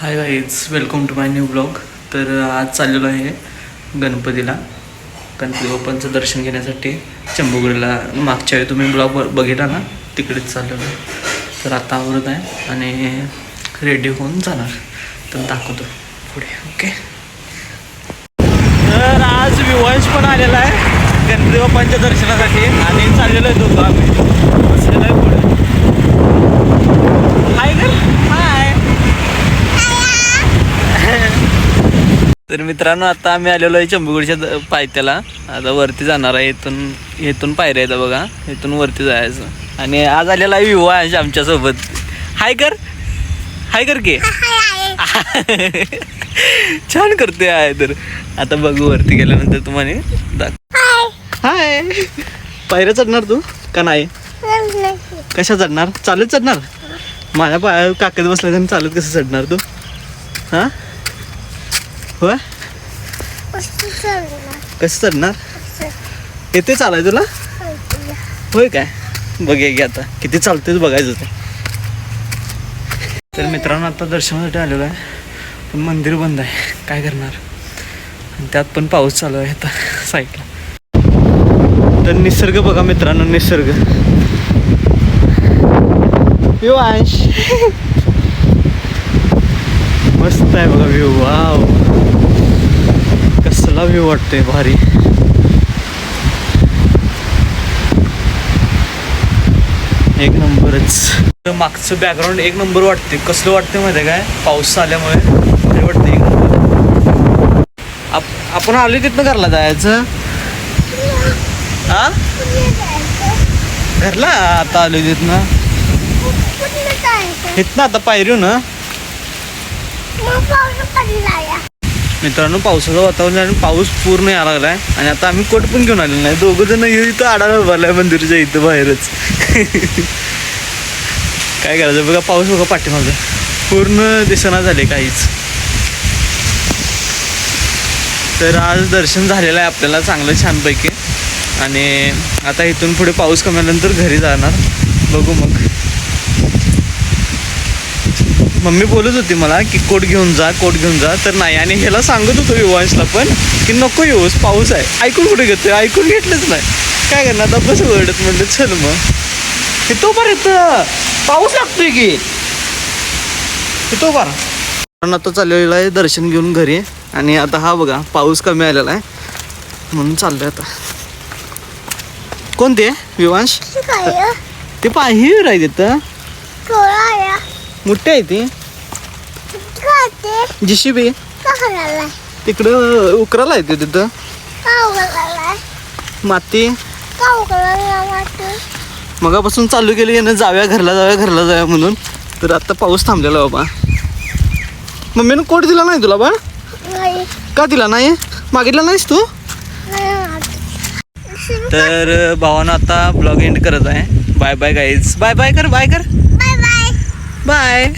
High guys, welcome to my new blog. तर आज चाललेलो आहे गणपती बाप्पांचं दर्शन घेण्यासाठी चंबुगडीला. मागच्या वेळी तुम्ही ब्लॉग बघितला ना, तिकडेच चाललेलो आहे. तर आता आवरत आहे आणि रेडी होऊन जाणार. तर दाखवतो पुढे. ओके. तर आज विवांश पण आलेला आहे गणपती बाप्पांच्या दर्शनासाठी आणि चाललेलो आहे दोघं आम्ही. बसलेलो आहे पुढे. हाय कर हाय. तर मित्रांनो, आता आम्ही आलेलो आहे चंबुगडच्या पायथ्याला. आता वरती जाणार आहे. इथून पायऱ्या आहेत बघा, इथून वरती जायचं. आणि आज आलेला आहे विवांश आमच्यासोबत. हाय कर की. छान करते आहे. तर आता बघू वरती गेल्यानंतर तुम्हाला हाय. पायऱ्या चढणार तू का नाही? कशा चढणार? चालत चढणार? माझ्या पाया काकत बसल्या तर चालत कसं चढणार तू? हां होय, कसं चढणार? येते चालाय तुला? होय काय? बघूया की आता किती चालतेच बघायचं ते. तर मित्रांनो, आता दर्शनासाठी आलेलो आहे पण मंदिर बंद आहे. काय करणार? आणि त्यात पण पाऊस चालू आहे आता साईडला. तर निसर्ग बघा मित्रांनो, निसर्ग. विवांश मस्त आहे बघा व्ह्यू. वाव, कसला व्ह्यू वाटतोय भारी. एक नंबरच. मागचं बॅकग्राऊंड एक नंबर वाटते. कसलं वाटतं माहिती आहे काय? पाऊस आल्यामुळे भारी वाटतं. एक नंबर. आपण आलो तिथनं घरला जायचं. हा, घरला आता आलो तिथनं. इथनं आता पायरी ना. मित्रांनो, पावसाचं वातावरण आणि पाऊस पूर्ण यायला लागलाय. आणि आता आम्ही कोट पण घेऊन आलेलो नाही. दोघं जण इथं आडायला उभारलाय मंदिरच्या इथं बाहेरच. काय करायचं बघा, पाऊस बघा पाठीमागं पूर्ण दिसेना झाले काहीच. तर आज दर्शन झालेलं आहे आपल्याला चांगलं छानपैकी. आणि आता इथून पुढे पाऊस कमी आल्यानंतर घरी जाणार. बघू मग. मम्मी बोलत होती मला की कोट घेऊन जा. तर नाही. आणि ह्याला सांगत होतो विवांशला पण की नको येऊस, पाऊस आहे. ऐकून कुठे घेतोय? ऐकून घेतलंच नाही. काय करणार आता, बस ओरडत. म्हणलं चल मग. हे तो बरं येतं, पाऊस लागतोय की. हे तो बरं. कारण आता चाललेलं आहे दर्शन घेऊन घरी. आणि आता हा बघा पाऊस कमी आलेला आहे म्हणून चाललंय आता. कोणते विवांश? ते पाहिजे आहे तिथं. मोठे आहे ती JCB. तिकडं उकराला येते तिथं माती. मगापासून चालू केली यानं, जाऊया घरला म्हणून. तर आता पाऊस थांबलेला बाबा. मम्मीनं कोट दिला नाही तुला बा? का दिला नाही? मागितला नाहीस तू? तर भावानं आता ब्लॉग एंड करत आहे. Bye bye guys. बाय कर. बाय.